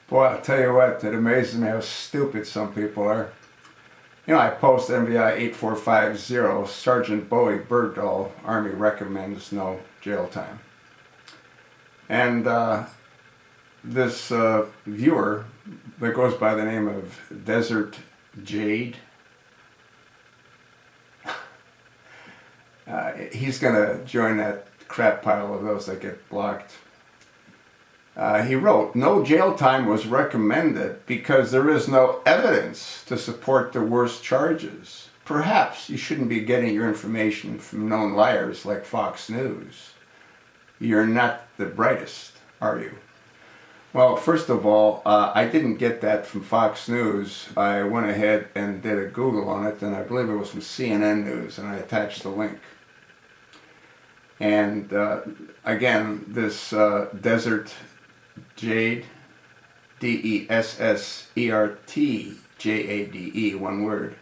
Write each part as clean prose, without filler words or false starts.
Boy, I'll tell you what, it amazes me how stupid some people are. You know, I post MVI 8450, Sergeant Bowie Bergdahl, Army recommends no jail time. And this viewer that goes by the name of Dessertjade, he's going to join that crap pile of those that get blocked. He wrote, no jail time was recommended because there is no evidence to support the worst charges. Perhaps you shouldn't be getting your information from known liars like Fox News. You're not the brightest, are you? Well, first of all, I didn't get that from Fox News. I went ahead and did a Google on it, and I believe it was from CNN News, and I attached the link. And again, this Dessertjade, Dessertjade, one word.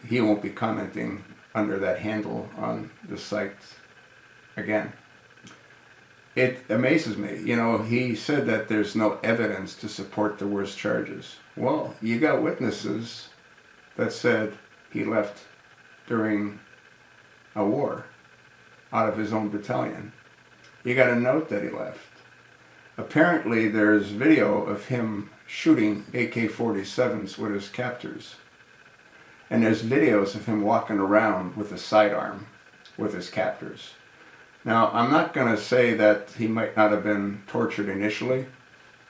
He won't be commenting under that handle on the site again. It amazes me. You know, he said that there's no evidence to support the worst charges. Well, you got witnesses that said he left during a war out of his own battalion. You got a note that he left. Apparently there's video of him shooting AK-47s with his captors. And there's videos of him walking around with a sidearm with his captors. Now, I'm not going to say that he might not have been tortured initially.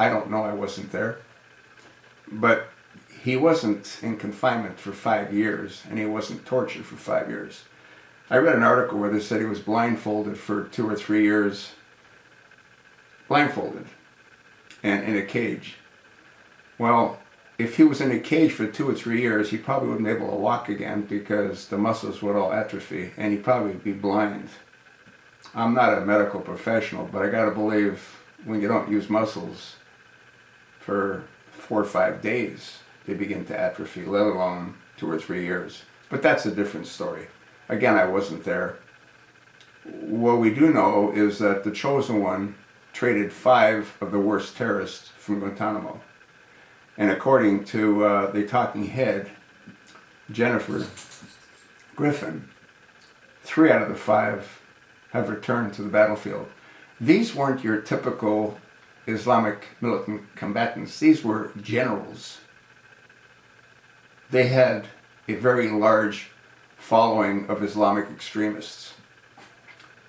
I don't know, I wasn't there. But he wasn't in confinement for 5 years, and he wasn't tortured for 5 years. I read an article where they said he was blindfolded for 2 or 3 years. Blindfolded. And in a cage. Well, if he was in a cage for 2 or 3 years, he probably wouldn't be able to walk again because the muscles would all atrophy, and he'd probably be blind. I'm not a medical professional, but I gotta believe when you don't use muscles for 4 or 5 days, they begin to atrophy, let alone 2 or 3 years. But that's a different story. Again, I wasn't there. What we do know is that the Chosen One traded 5 of the worst terrorists from Guantanamo. And according to the talking head, Jennifer Griffin, 3 out of the 5 have returned to the battlefield. These weren't your typical Islamic militant combatants. These were generals. They had a very large following of Islamic extremists.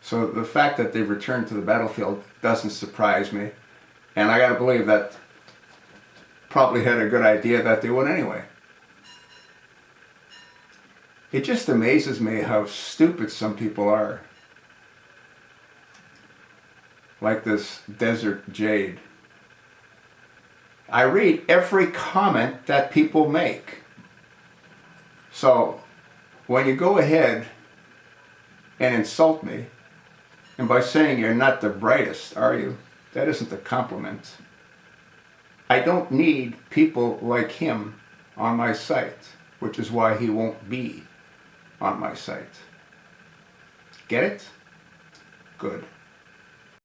So the fact that they returned to the battlefield doesn't surprise me. And I gotta believe that probably had a good idea that they would anyway. It just amazes me how stupid some people are. Like this Dessertjade. I read every comment that people make. So when you go ahead and insult me, and by saying you're not the brightest, are you? That isn't a compliment. I don't need people like him on my site, which is why he won't be on my site. Get it? Good.